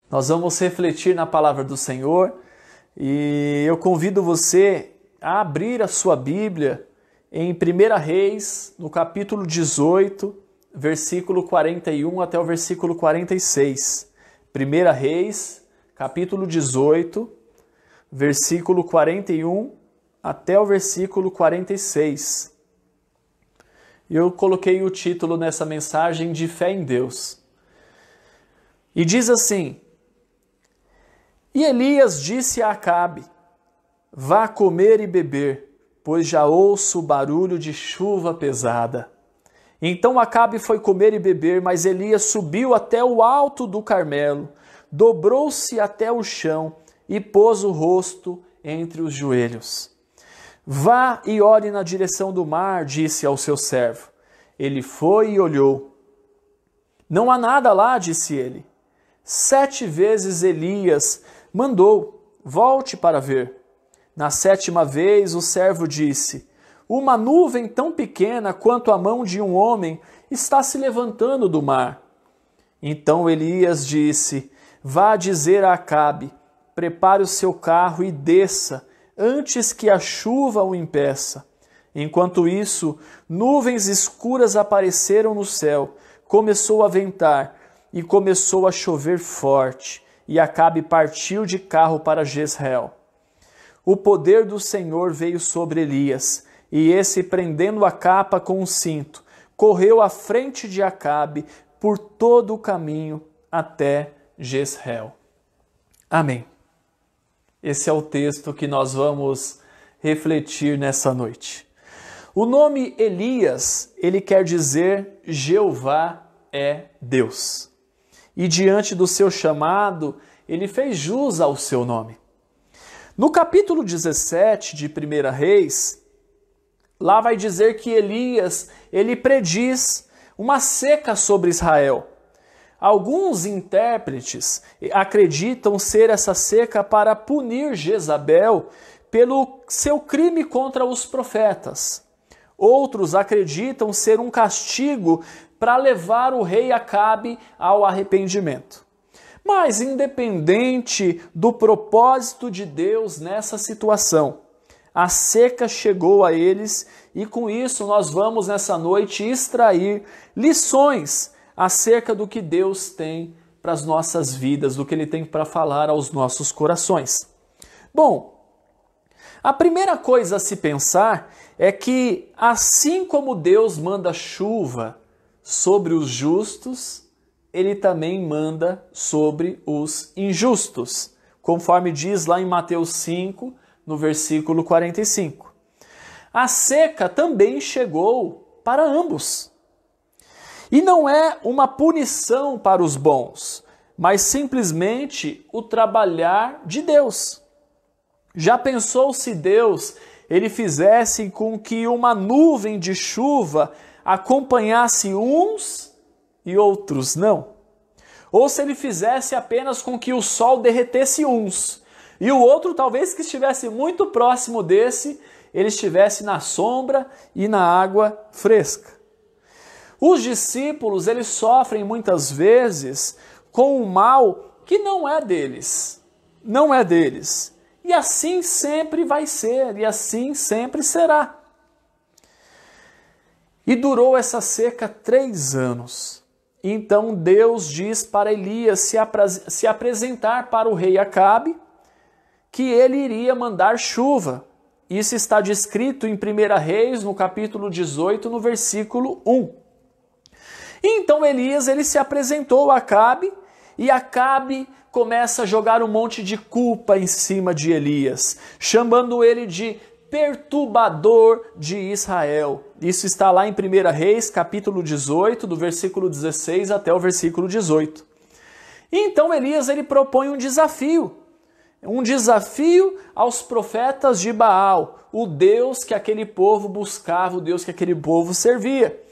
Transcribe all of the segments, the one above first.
Nós vamos refletir na palavra do Senhor e eu convido você a abrir a sua Bíblia em 1 Reis, no capítulo 18, versículo 41 até o versículo 46. 1 Reis, capítulo 18, versículo 41 até o versículo 46. Eu coloquei o título nessa mensagem de Fé em Deus. E diz assim: E Elias disse a Acabe: Vá comer e beber, pois já ouço o barulho de chuva pesada. Então Acabe foi comer e beber, mas Elias subiu até o alto do Carmelo, dobrou-se até o chão e pôs o rosto entre os joelhos. Vá e ore na direção do mar, disse ao seu servo. Ele foi e olhou. Não há nada lá, disse ele. 7 vezes Elias mandou: volte para ver. Na 7ª vez o servo disse: uma nuvem tão pequena quanto a mão de um homem está se levantando do mar. Então Elias disse: vá dizer a Acabe: prepare o seu carro e desça, antes que a chuva o impeça. Enquanto isso, nuvens escuras apareceram no céu, começou a ventar e começou a chover forte, e Acabe partiu de carro para Jezreel. O poder do Senhor veio sobre Elias, e esse, prendendo a capa com um cinto, correu à frente de Acabe por todo o caminho até Jezreel. Amém. Esse é o texto que nós vamos refletir nessa noite. O nome Elias, ele quer dizer Jeová é Deus. E diante do seu chamado, ele fez jus ao seu nome. No capítulo 17 de 1 Reis, lá vai dizer que Elias, ele prediz uma seca sobre Israel. Alguns intérpretes acreditam ser essa seca para punir Jezabel pelo seu crime contra os profetas. Outros acreditam ser um castigo para levar o rei Acabe ao arrependimento. Mas independente do propósito de Deus nessa situação, a seca chegou a eles e com isso nós vamos nessa noite extrair lições acerca do que Deus tem para as nossas vidas, do que Ele tem para falar aos nossos corações. Bom, a primeira coisa a se pensar é que assim como Deus manda chuva sobre os justos, Ele também manda sobre os injustos, conforme diz lá em Mateus 5, no versículo 45. A seca também chegou para ambos. E não é uma punição para os bons, mas simplesmente o trabalhar de Deus. Já pensou se Deus ele fizesse com que uma nuvem de chuva acompanhasse uns e outros não? Ou se ele fizesse apenas com que o sol derretesse uns e o outro, talvez que estivesse muito próximo desse, ele estivesse na sombra e na água fresca. Os discípulos, eles sofrem muitas vezes com o mal que não é deles. Não é deles. E assim sempre vai ser, e assim sempre será. E durou essa seca 3 anos. Então Deus diz para Elias se apresentar para o rei Acabe, que ele iria mandar chuva. Isso está descrito em 1 Reis, no capítulo 18, no versículo 1. Então Elias ele se apresentou a Acabe, e Acabe começa a jogar um monte de culpa em cima de Elias, chamando ele de perturbador de Israel. Isso está lá em 1 Reis, capítulo 18, do versículo 16 até o versículo 18. E então Elias ele propõe um desafio aos profetas de Baal, o Deus que aquele povo buscava, o Deus que aquele povo servia,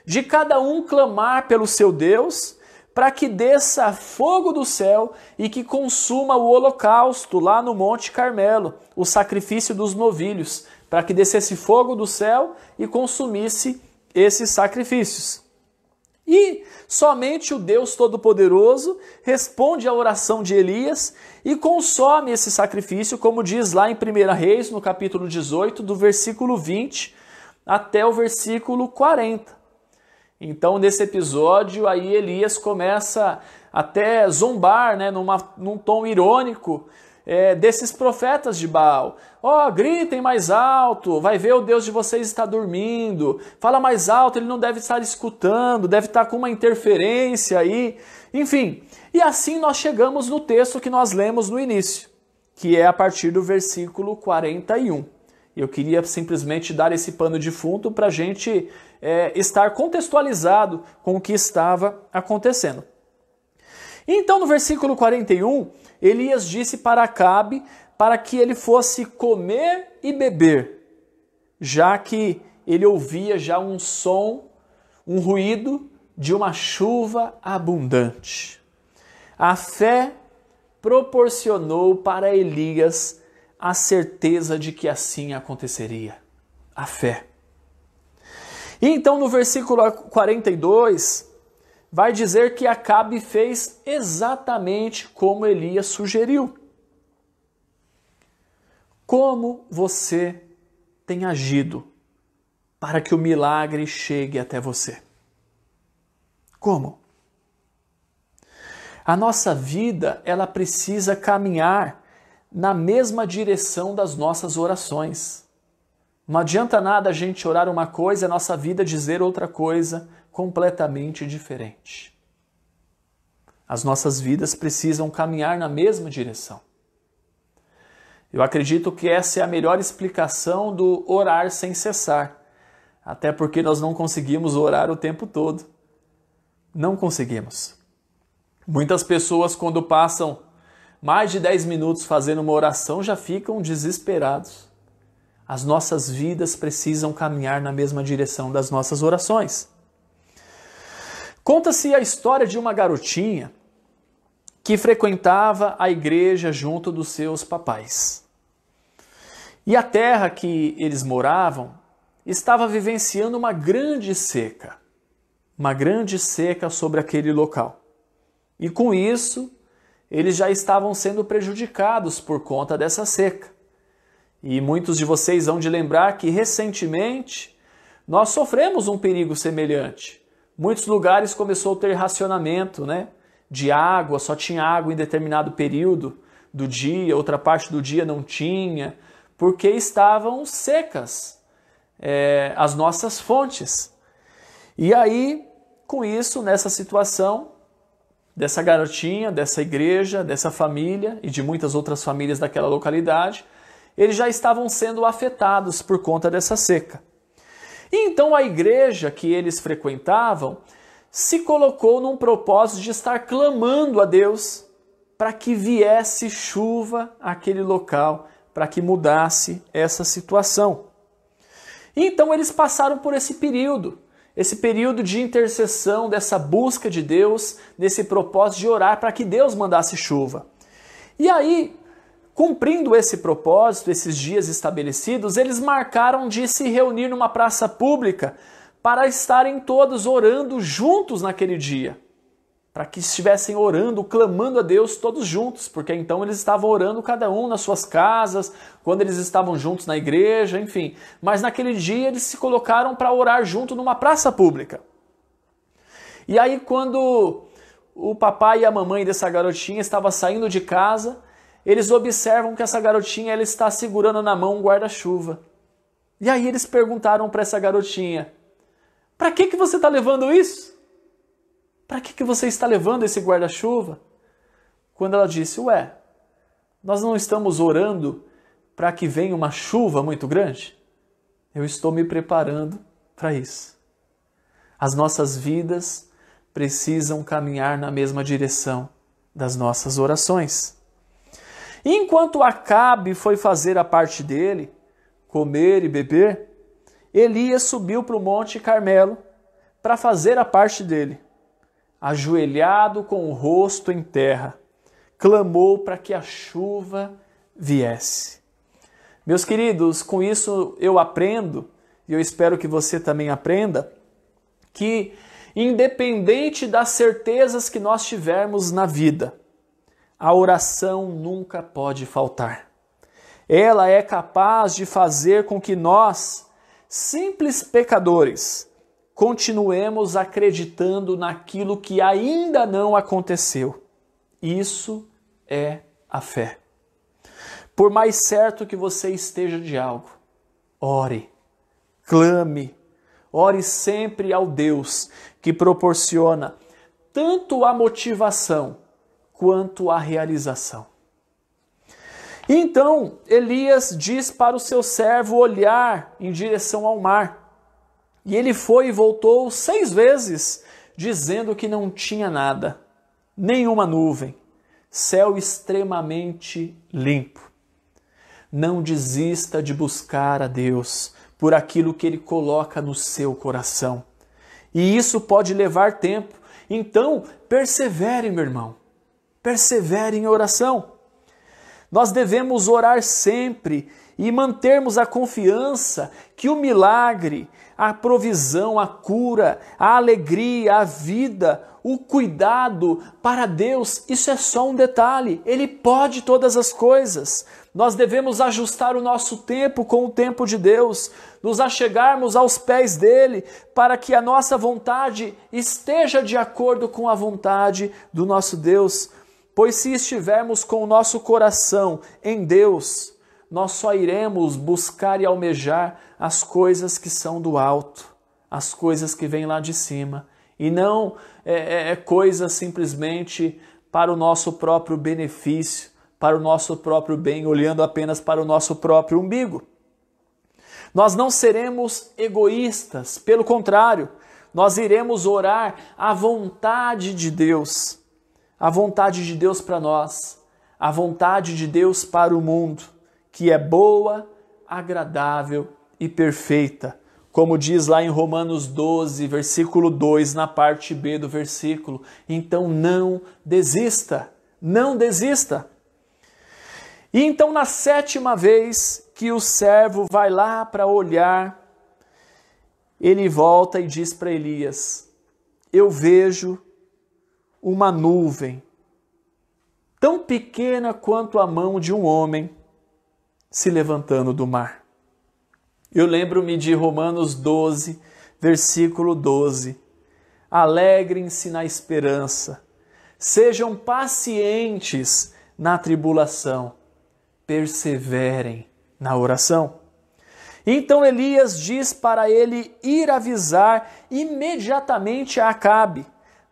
de cada um clamar pelo seu Deus, para que desça fogo do céu e que consuma o holocausto lá no Monte Carmelo, o sacrifício dos novilhos, para que descesse fogo do céu e consumisse esses sacrifícios. E somente o Deus Todo-Poderoso responde à oração de Elias e consome esse sacrifício, como diz lá em 1 Reis, no capítulo 18, do versículo 20 até o versículo 40. Então, nesse episódio, aí Elias começa até zombar, né, num tom irônico, desses profetas de Baal. Gritem mais alto, vai ver o Deus de vocês está dormindo. Fala mais alto, ele não deve estar escutando, deve estar com uma interferência aí. Enfim, e assim nós chegamos no texto que nós lemos no início, que é a partir do versículo 41. Eu queria simplesmente dar esse pano de fundo para a gente estar contextualizado com o que estava acontecendo. Então, no versículo 41, Elias disse para Acabe para que ele fosse comer e beber, já que ele ouvia já um som, um ruído de uma chuva abundante. A fé proporcionou para Elias a certeza de que assim aconteceria. A fé. E então, no versículo 42, vai dizer que Acabe fez exatamente como Elias sugeriu. Como você tem agido para que o milagre chegue até você? Como? A nossa vida, ela precisa caminhar na mesma direção das nossas orações. Não adianta nada a gente orar uma coisa e a nossa vida dizer outra coisa completamente diferente. As nossas vidas precisam caminhar na mesma direção. Eu acredito que essa é a melhor explicação do orar sem cessar, até porque nós não conseguimos orar o tempo todo. Não conseguimos. Muitas pessoas, quando passam mais de 10 minutos fazendo uma oração, já ficam desesperados. As nossas vidas precisam caminhar na mesma direção das nossas orações. Conta-se a história de uma garotinha que frequentava a igreja junto dos seus papais. E a terra que eles moravam estava vivenciando uma grande seca sobre aquele local. E com isso, eles já estavam sendo prejudicados por conta dessa seca. E muitos de vocês vão de lembrar que recentemente nós sofremos um perigo semelhante. Muitos lugares começou a ter racionamento, de água, só tinha água em determinado período do dia, outra parte do dia não tinha, porque estavam secas as nossas fontes. E aí, com isso, nessa situação, dessa garotinha, dessa igreja, dessa família e de muitas outras famílias daquela localidade, eles já estavam sendo afetados por conta dessa seca. E então a igreja que eles frequentavam se colocou num propósito de estar clamando a Deus para que viesse chuva àquele local, para que mudasse essa situação. E então eles passaram por esse período de intercessão, dessa busca de Deus, nesse propósito de orar para que Deus mandasse chuva. E aí, cumprindo esse propósito, esses dias estabelecidos, eles marcaram de se reunir numa praça pública para estarem todos orando juntos naquele dia. Para que estivessem orando, clamando a Deus todos juntos, porque então eles estavam orando cada um nas suas casas, quando eles estavam juntos na igreja, enfim. Mas naquele dia eles se colocaram para orar junto numa praça pública. E aí quando o papai e a mamãe dessa garotinha estavam saindo de casa, eles observam que essa garotinha ela está segurando na mão um guarda-chuva. E aí eles perguntaram para essa garotinha: para que você está levando isso? Para que você está levando esse guarda-chuva? Quando ela disse: nós não estamos orando para que venha uma chuva muito grande? Eu estou me preparando para isso. As nossas vidas precisam caminhar na mesma direção das nossas orações. E enquanto Acabe foi fazer a parte dele, comer e beber, Elias subiu para o Monte Carmelo para fazer a parte dele. Ajoelhado com o rosto em terra, clamou para que a chuva viesse. Meus queridos, com isso eu aprendo, e eu espero que você também aprenda, que independente das certezas que nós tivermos na vida, a oração nunca pode faltar. Ela é capaz de fazer com que nós, simples pecadores, continuemos acreditando naquilo que ainda não aconteceu. Isso é a fé. Por mais certo que você esteja de algo, ore, clame, ore sempre ao Deus que proporciona tanto a motivação quanto a realização. Então Elias diz para o seu servo olhar em direção ao mar. E ele foi e voltou 6 vezes, dizendo que não tinha nada, nenhuma nuvem, céu extremamente limpo. Não desista de buscar a Deus por aquilo que Ele coloca no seu coração. E isso pode levar tempo. Então, persevere, meu irmão. Persevere em oração. Nós devemos orar sempre e mantermos a confiança que o milagre, a provisão, a cura, a alegria, a vida, o cuidado para Deus, isso é só um detalhe. Ele pode todas as coisas. Nós devemos ajustar o nosso tempo com o tempo de Deus, nos achegarmos aos pés dele, para que a nossa vontade esteja de acordo com a vontade do nosso Deus. Pois se estivermos com o nosso coração em Deus, nós só iremos buscar e almejar as coisas que são do alto, as coisas que vêm lá de cima, e não coisas simplesmente para o nosso próprio benefício, para o nosso próprio bem, olhando apenas para o nosso próprio umbigo. Nós não seremos egoístas, pelo contrário, nós iremos orar a vontade de Deus, a vontade de Deus para nós, a vontade de Deus para o mundo, que é boa, agradável e perfeita. Como diz lá em Romanos 12, versículo 2, na parte B do versículo. Então não desista, não desista. E então na 7ª vez que o servo vai lá para olhar, ele volta e diz para Elias: eu vejo uma nuvem tão pequena quanto a mão de um homem se levantando do mar. Eu lembro-me de Romanos 12, versículo 12. Alegrem-se na esperança, sejam pacientes na tribulação, perseverem na oração. Então Elias diz para ele ir avisar imediatamente a Acabe,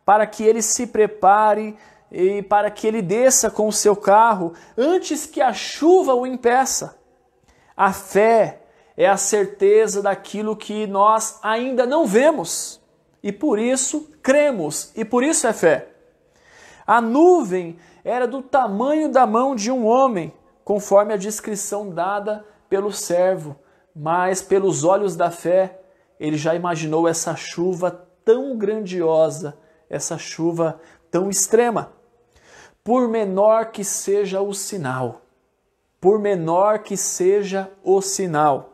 para que ele se prepare e para que ele desça com o seu carro antes que a chuva o impeça. A fé é a certeza daquilo que nós ainda não vemos, e por isso cremos, e por isso é fé. A nuvem era do tamanho da mão de um homem, conforme a descrição dada pelo servo, mas pelos olhos da fé, ele já imaginou essa chuva tão grandiosa, essa chuva tão extrema. Por menor que seja o sinal, por menor que seja o sinal,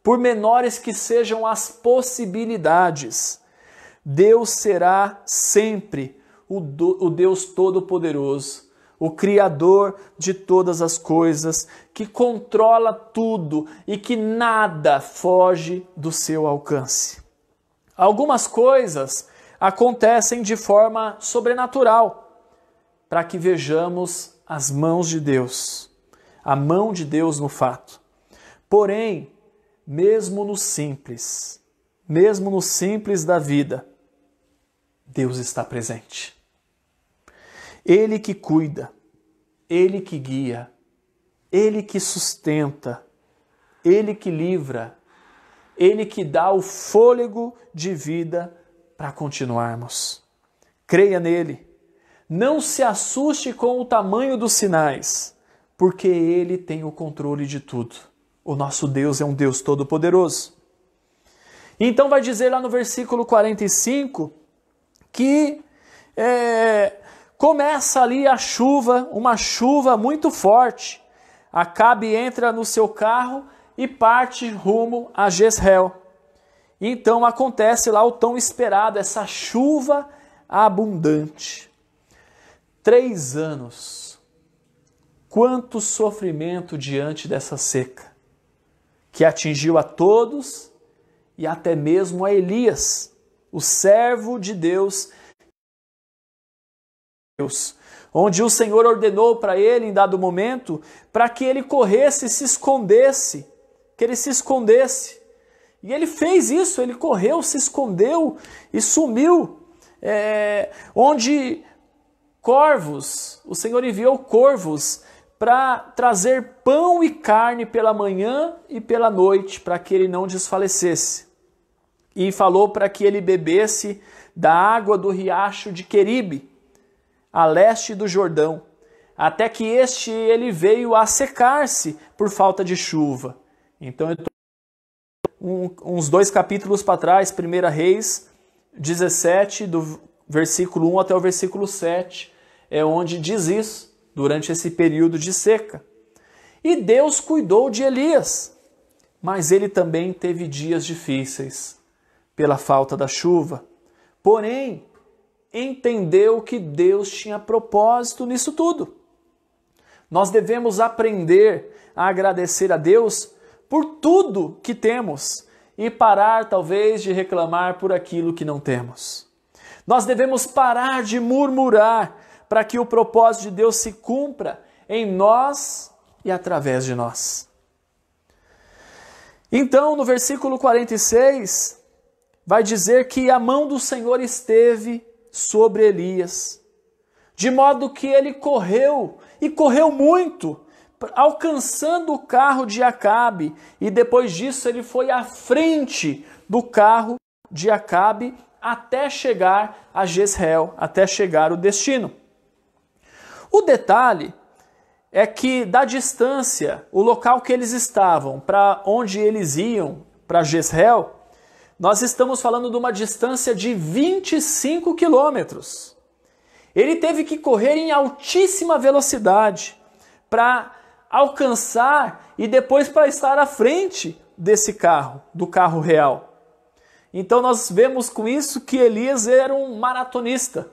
por menores que sejam as possibilidades, Deus será sempre o Deus Todo-Poderoso, o Criador de todas as coisas, que controla tudo e que nada foge do seu alcance. Algumas coisas acontecem de forma sobrenatural, para que vejamos as mãos de Deus, a mão de Deus no fato. Porém, mesmo no simples da vida, Deus está presente. Ele que cuida, Ele que guia, Ele que sustenta, Ele que livra, Ele que dá o fôlego de vida para continuarmos. Creia nele. Não se assuste com o tamanho dos sinais, porque Ele tem o controle de tudo. O nosso Deus é um Deus todo-poderoso. Então vai dizer lá no versículo 45 que começa ali a chuva, uma chuva muito forte. Acabe entra no seu carro e parte rumo a Jezreel. E então acontece lá o tão esperado, essa chuva abundante. 3 anos. Quanto sofrimento diante dessa seca, que atingiu a todos e até mesmo a Elias, o servo de Deus, onde o Senhor ordenou para ele em dado momento, para que ele corresse e se escondesse, que ele se escondesse. E ele fez isso, ele correu, se escondeu e sumiu. Onde corvos, o Senhor enviou corvos para trazer pão e carne pela manhã e pela noite, para que ele não desfalecesse. E falou para que ele bebesse da água do riacho de Queribe, a leste do Jordão, até que ele veio a secar-se por falta de chuva. Então, uns 2 capítulos para trás, 1 Reis 17, do versículo 1 até o versículo 7, é onde diz isso, durante esse período de seca. E Deus cuidou de Elias, mas ele também teve dias difíceis pela falta da chuva. Porém, entendeu que Deus tinha propósito nisso tudo. Nós devemos aprender a agradecer a Deus por tudo que temos e parar talvez de reclamar por aquilo que não temos. Nós devemos parar de murmurar para que o propósito de Deus se cumpra em nós e através de nós. Então, no versículo 46, vai dizer que a mão do Senhor esteve sobre Elias, de modo que ele correu, e correu muito, alcançando o carro de Acabe, e depois disso ele foi à frente do carro de Acabe até chegar a Jezreel, até chegar ao destino. O detalhe é que da distância, o local que eles estavam, para onde eles iam, para Jezreel, nós estamos falando de uma distância de 25 quilômetros. Ele teve que correr em altíssima velocidade para alcançar e depois para estar à frente desse carro, do carro real. Então nós vemos com isso que Elias era um maratonista,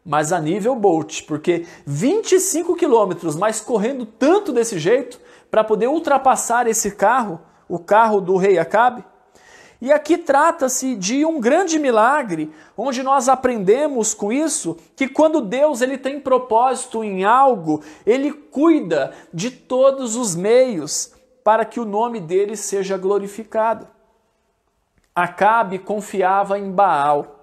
mas a nível Bolt, porque 25 quilômetros, mas correndo tanto desse jeito para poder ultrapassar esse carro, o carro do rei Acabe. E aqui trata-se de um grande milagre, onde nós aprendemos com isso que quando Deus ele tem propósito em algo, ele cuida de todos os meios para que o nome dele seja glorificado. Acabe confiava em Baal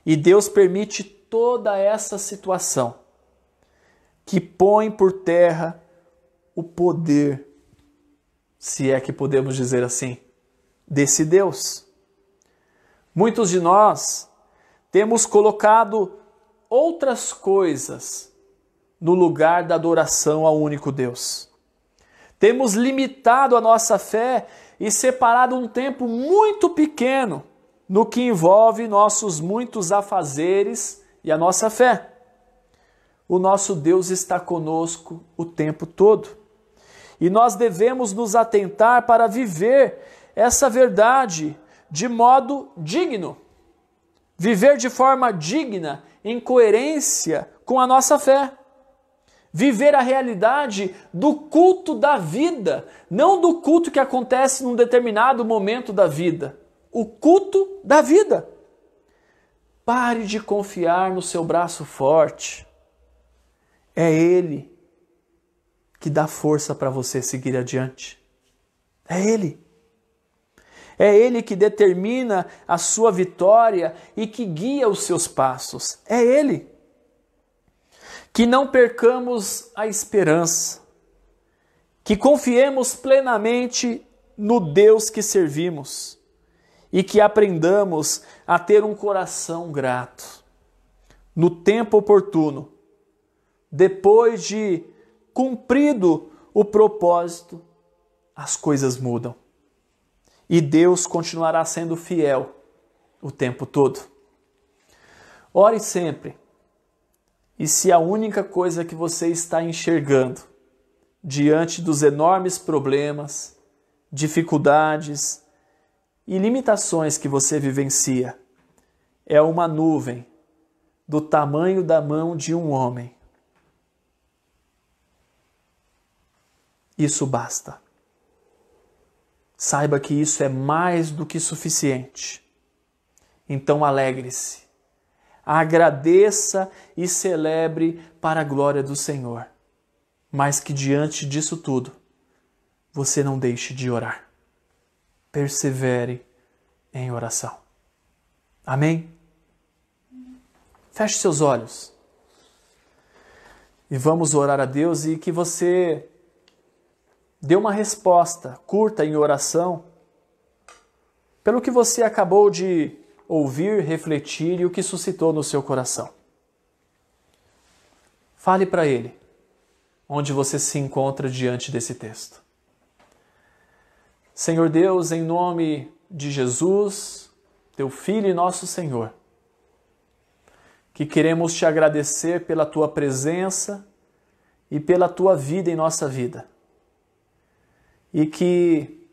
e Deus permite toda essa situação que põe por terra o poder, se é que podemos dizer assim, desse Deus. Muitos de nós temos colocado outras coisas no lugar da adoração ao único Deus. Temos limitado a nossa fé e separado um tempo muito pequeno no que envolve nossos muitos afazeres e a nossa fé. O nosso Deus está conosco o tempo todo. E nós devemos nos atentar para viver essa verdade de modo digno. Viver de forma digna, em coerência com a nossa fé. Viver a realidade do culto da vida, não do culto que acontece num determinado momento da vida. O culto da vida. Pare de confiar no seu braço forte. É Ele que dá força para você seguir adiante. É Ele. É Ele que determina a sua vitória e que guia os seus passos. É Ele. Que não percamos a esperança. Que confiemos plenamente no Deus que servimos. E que aprendamos a ter um coração grato. No tempo oportuno, depois de cumprido o propósito, as coisas mudam. E Deus continuará sendo fiel o tempo todo. Ore sempre. E se a única coisa que você está enxergando diante dos enormes problemas, dificuldades e limitações que você vivencia é uma nuvem do tamanho da mão de um homem, isso basta. Saiba que isso é mais do que suficiente. Então alegre-se, agradeça e celebre para a glória do Senhor. Mas que diante disso tudo, você não deixe de orar. Persevere em oração. Amém? Feche seus olhos e vamos orar a Deus e que você dê uma resposta curta em oração pelo que você acabou de ouvir, refletir e o que suscitou no seu coração. Fale para Ele onde você se encontra diante desse texto. Senhor Deus, em nome de Jesus, Teu Filho e nosso Senhor, que queremos Te agradecer pela Tua presença e pela Tua vida em nossa vida. E que,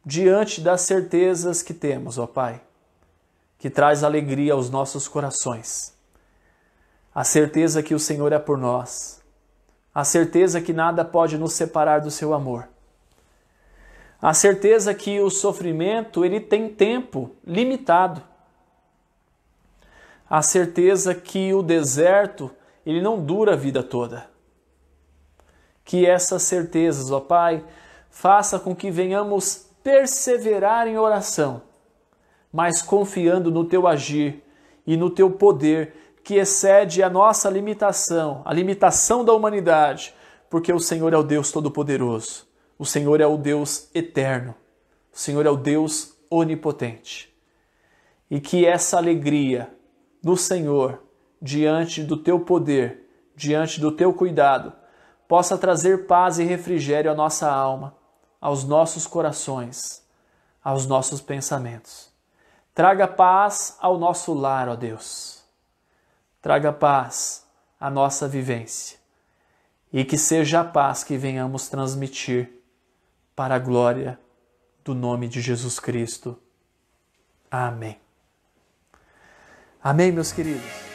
diante das certezas que temos, ó Pai, que traz alegria aos nossos corações, a certeza que o Senhor é por nós, a certeza que nada pode nos separar do Seu amor, a certeza que o sofrimento ele tem tempo limitado, a certeza que o deserto ele não dura a vida toda. Que essas certezas, ó Pai, faça com que venhamos perseverar em oração, mas confiando no Teu agir e no Teu poder, que excede a nossa limitação, a limitação da humanidade, porque o Senhor é o Deus Todo-Poderoso, o Senhor é o Deus eterno, o Senhor é o Deus onipotente. E que essa alegria no Senhor, diante do Teu poder, diante do Teu cuidado, possa trazer paz e refrigério à nossa alma, aos nossos corações, aos nossos pensamentos. Traga paz ao nosso lar, ó Deus. Traga paz à nossa vivência. E que seja a paz que venhamos transmitir para a glória do nome de Jesus Cristo. Amém. Amém, meus queridos.